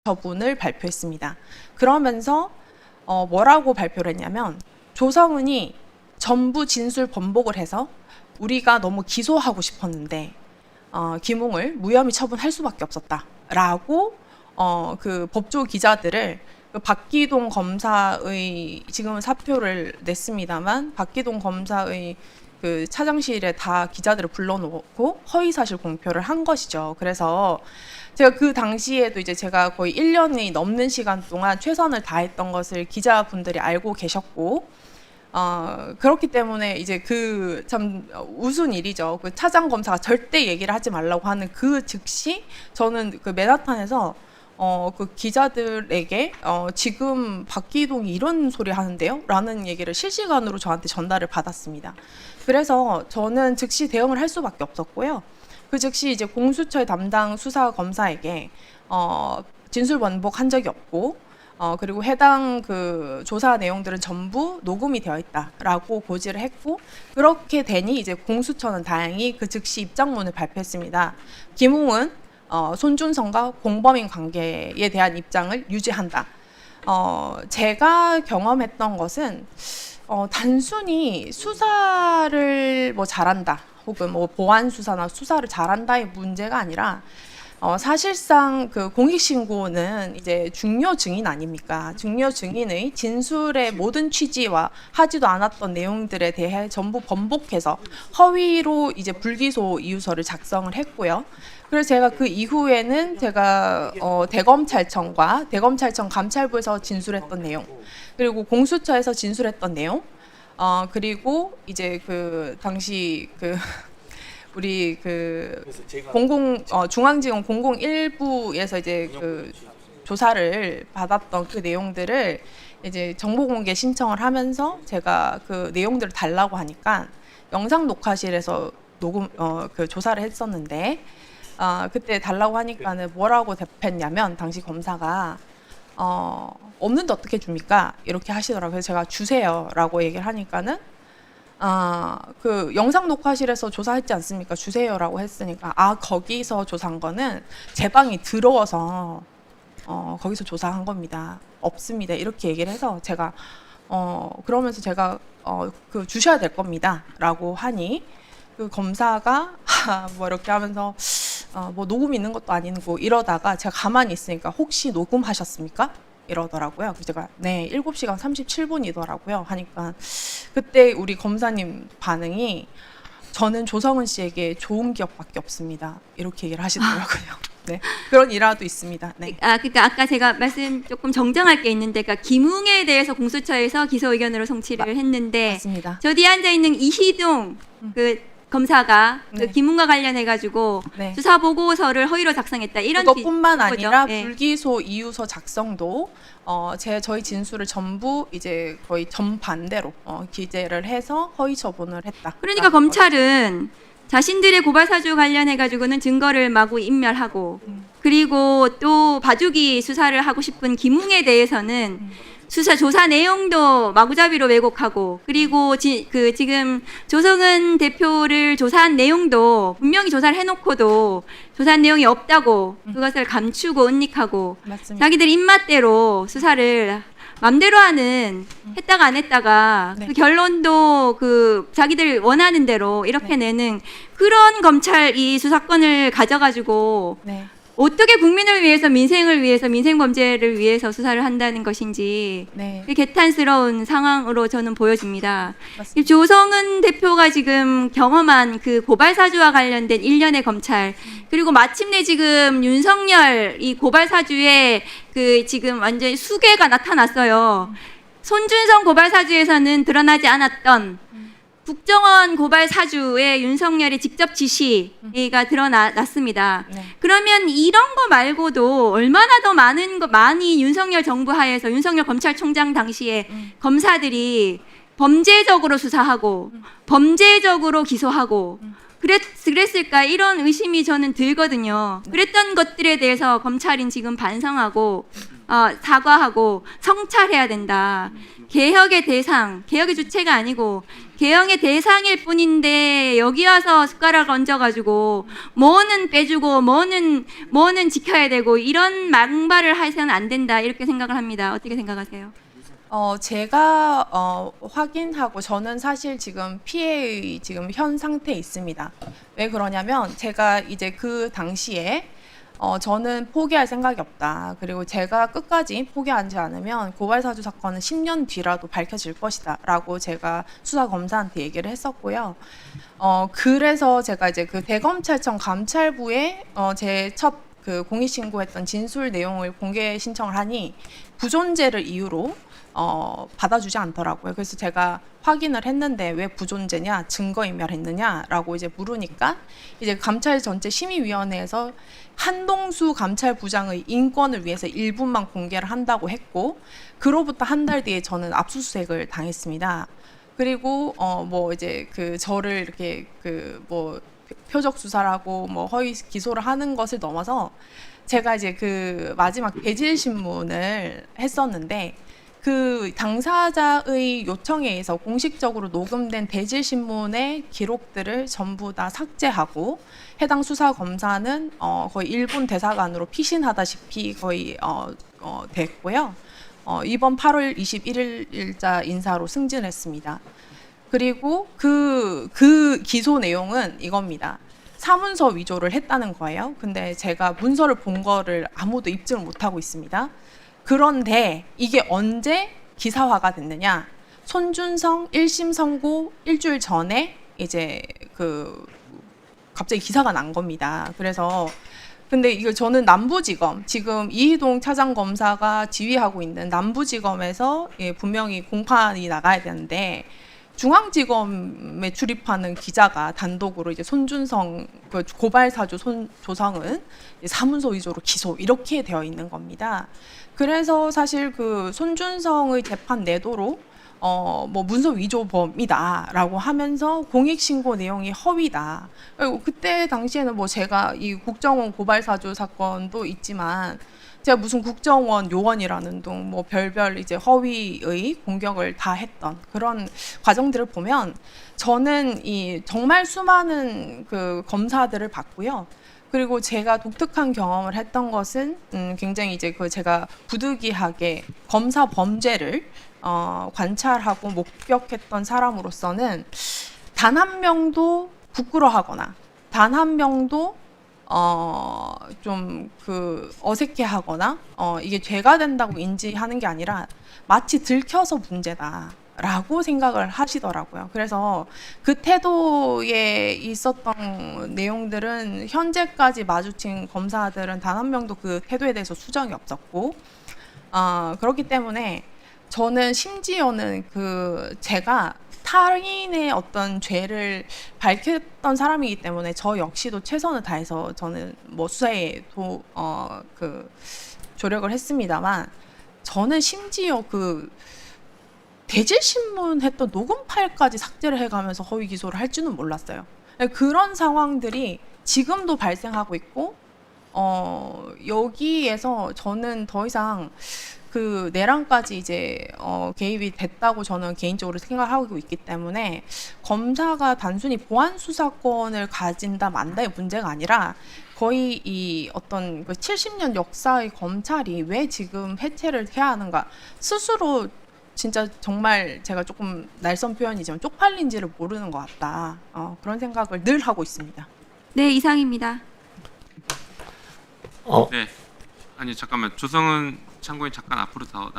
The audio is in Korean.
처분을 발표했습니다. 그러면서 뭐라고 발표를 했냐면 조성은이 전부 진술 번복을 해서 우리가 너무 기소하고 싶었는데 김웅을 무혐의 처분할 수밖에 없었다라고 그 법조 기자들을 그 박기동 검사의 지금은 사표를 냈습니다만 박기동 검사의 그 차장실에 다 기자들을 불러놓고 허위사실 공표를 한 것이죠. 그래서 제가 그 당시에도 이제 제가 거의 1년이 넘는 시간 동안 최선을 다했던 것을 기자분들이 알고 계셨고, 그렇기 때문에 이제 그 참 우스운 일이죠. 그 차장 검사가 절대 얘기를 하지 말라고 하는 그 즉시 저는 그 맨하탄에서 그 기자들에게 지금 박기동이 이런 소리 하는데요? 라는 얘기를 실시간으로 저한테 전달을 받았습니다. 그래서 저는 즉시 대응을 할 수밖에 없었고요. 그 즉시 이제 공수처의 담당 수사 검사에게 진술 번복한 적이 없고 그리고 해당 그 조사 내용들은 전부 녹음이 되어 있다라고 고지를 했고, 그렇게 되니 이제 공수처는 다행히 그 즉시 입장문을 발표했습니다. 김웅은 손준성과 공범인 관계에 대한 입장을 유지한다. 제가 경험했던 것은 단순히 수사를 뭐 잘한다 혹은 뭐 보안 수사나 수사를 잘한다의 문제가 아니라 사실상 그 공익신고는 이제 중요 증인 아닙니까? 중요 증인의 진술의 모든 취지와 하지도 않았던 내용들에 대해 전부 번복해서 허위로 이제 불기소 이유서를 작성을 했고요. 그래서 제가 그 이후에는 제가 대검찰청과 대검찰청 감찰부에서 진술했던 내용, 그리고 공수처에서 진술했던 내용, 그리고 이제 그 당시 그 우리 그 중앙지검 001부에서 이제 그 조사를 받았던 그 내용들을 이제 정보공개 신청을 하면서 제가 그 내용들을 달라고 하니까 영상 녹화실에서 녹음 그 조사를 했었는데 그때 달라고 하니까는 뭐라고 답했냐면 당시 검사가 없는데 어떻게 줍니까? 이렇게 하시더라고요. 그래서 제가 주세요라고 얘기를 하니까는 그 영상 녹화실에서 조사했지 않습니까? 주세요라고 했으니까 거기서 조사한 거는 제 방이 더러워서 거기서 조사한 겁니다. 없습니다. 이렇게 얘기를 해서 제가 그러면서 제가 그 주셔야 될 겁니다라고 하니 그 검사가 뭐 이렇게 하면서 뭐 녹음 있는 것도 아니고 이러다가 제가 가만히 있으니까 혹시 녹음하셨습니까? 이러더라고요. 그래서 제가 네 7시간 37분이더라고요 하니까 그때 우리 검사님 반응이 저는 조성은 씨에게 좋은 기억밖에 없습니다. 이렇게 얘기를 하시더라고요. 네, 그런 일화도 있습니다. 네. 그러니까 아까 제가 말씀 조금 정정할 게 있는데, 그러니까 김웅에 대해서 공수처에서 기소 의견으로 송치를 했는데, 맞습니다. 저 뒤에 앉아 있는 이희동 그 검사가 네. 그 김웅과 관련해 가지고 네. 수사 보고서를 허위로 작성했다 이런 그것뿐만 거죠? 아니라 네. 불기소 이유서 작성도 저희 진술을 전부 이제 거의 정반대로 기재를 해서 허위 처분을 했다. 그러니까 검찰은 자신들의 고발 사주 관련해 가지고는 증거를 마구 인멸하고, 그리고 또 봐주기 수사를 하고 싶은 김웅에 대해서는 수사 조사 내용도 마구잡이로 왜곡하고, 그리고 지금 조성은 대표를 조사한 내용도 분명히 조사를 해놓고도 조사한 내용이 없다고 그것을 감추고 은닉하고 맞습니다. 자기들 입맛대로 수사를 맘대로 하는, 했다가 안 했다가 네. 그 결론도 그 자기들 원하는 대로 이렇게 네. 내는 그런 검찰이 수사권을 가져가지고 네. 어떻게 국민을 위해서, 민생을 위해서, 민생범죄를 위해서 수사를 한다는 것인지 네. 개탄스러운 상황으로 저는 보여집니다. 맞습니다. 이 조성은 대표가 지금 경험한 그 고발 사주와 관련된 일련의 검찰, 그리고 마침내 지금 윤석열 이 고발 사주에 그 지금 완전히 수괴가 나타났어요. 손준성 고발 사주에서는 드러나지 않았던 국정원 고발 사주에 윤석열의 직접 지시가 드러났습니다. 네. 그러면 이런 거 말고도 얼마나 더 많이 윤석열 정부 하에서 윤석열 검찰총장 당시에 검사들이 범죄적으로 수사하고 범죄적으로 기소하고 그랬을까 이런 의심이 저는 들거든요. 그랬던 것들에 대해서 검찰인 지금 반성하고 사과하고 성찰해야 된다. 개혁의 대상, 개혁의 주체가 아니고 개혁의 대상일 뿐인데 여기 와서 숟가락 얹어가지고 뭐는 빼주고 뭐는 지켜야 되고 이런 막말을 해서는 안 된다 이렇게 생각을 합니다. 어떻게 생각하세요? 제가 확인하고 저는 사실 지금 피해의 지금 현 상태에 있습니다. 왜 그러냐면 제가 이제 그 당시에 저는 포기할 생각이 없다. 그리고 제가 끝까지 포기하지 않으면 고발사주 사건은 10년 뒤라도 밝혀질 것이다. 라고 제가 수사검사한테 얘기를 했었고요. 그래서 제가 이제 그 대검찰청 감찰부에 제 첫 그 공익신고했던 진술 내용을 공개 신청을 하니 부존재를 이유로 받아주지 않더라고요. 그래서 제가 확인을 했는데 왜 부존재냐, 증거인멸했느냐라고 이제 물으니까 이제 감찰 전체 심의위원회에서 한동수 감찰부장의 인권을 위해서 일부만 공개를 한다고 했고, 그로부터 한 달 뒤에 저는 압수수색을 당했습니다. 그리고 뭐 이제 그 저를 이렇게 그 뭐 표적 수사를 하고 뭐 허위 기소를 하는 것을 넘어서 제가 이제 그 마지막 대질 신문을 했었는데 그 당사자의 요청에 의해서 공식적으로 녹음된 대질 신문의 기록들을 전부 다 삭제하고 해당 수사 검사는 거의 일본 대사관으로 피신하다시피 거의 됐고요. 이번 8월 21일자 인사로 승진했습니다. 그리고 그 기소 내용은 이겁니다. 사문서 위조를 했다는 거예요. 근데 제가 문서를 본 거를 아무도 입증을 못하고 있습니다. 그런데 이게 언제 기사화가 됐느냐? 손준성 1심 선고 일주일 전에 이제 그 갑자기 기사가 난 겁니다. 그래서 근데 이거 저는 남부지검 지금 이희동 차장검사가 지휘하고 있는 남부지검에서 분명히 공판이 나가야 되는데 중앙지검에 출입하는 기자가 단독으로 이제 손준성 그 고발사주 조성은 사문서 위조로 기소 이렇게 되어 있는 겁니다. 그래서 사실 그 손준성의 재판 내도로 뭐 문서 위조범이다라고 하면서 공익신고 내용이 허위다. 그리고 그때 당시에는 뭐 제가 이 국정원 고발사주 사건도 있지만 제가 무슨 국정원 요원이라는 등 뭐 별별 이제 허위의 공격을 다 했던 그런 과정들을 보면 저는 이 정말 수많은 그 검사들을 봤고요. 그리고 제가 독특한 경험을 했던 것은 굉장히 이제 그 제가 부득이하게 검사 범죄를 관찰하고 목격했던 사람으로서는 단 한 명도 부끄러워하거나 단 한 명도 좀 그 어색해하거나 이게 죄가 된다고 인지하는 게 아니라 마치 들켜서 문제다라고 생각을 하시더라고요. 그래서 그 태도에 있었던 내용들은 현재까지 마주친 검사들은 단 한 명도 그 태도에 대해서 수정이 없었고 그렇기 때문에 저는 심지어는 그 제가 타인의 어떤 죄를 밝혔던 사람이기 때문에 저 역시도 최선을 다해서 저는 뭐 수사에 조력을 했습니다만 저는 심지어 그 대질 신문 했던 녹음 파일까지 삭제를 해가면서 허위 기소를 할 줄은 몰랐어요. 그런 상황들이 지금도 발생하고 있고 여기에서 저는 더 이상 그 내란까지 이제 개입이 됐다고 저는 개인적으로 생각하고 있기 때문에 검사가 단순히 보안 수사권을 가진다 만다의 문제가 아니라 거의 이 어떤 그 70년 역사의 검찰이 왜 지금 해체를 해야 하는가 스스로 진짜 정말 제가 조금 날선 표현이지만 쪽팔린지를 모르는 것 같다. 그런 생각을 늘 하고 있습니다. 네, 이상입니다. 네. 아니 잠깐만 조성은 참고인 잠깐 앞으로 나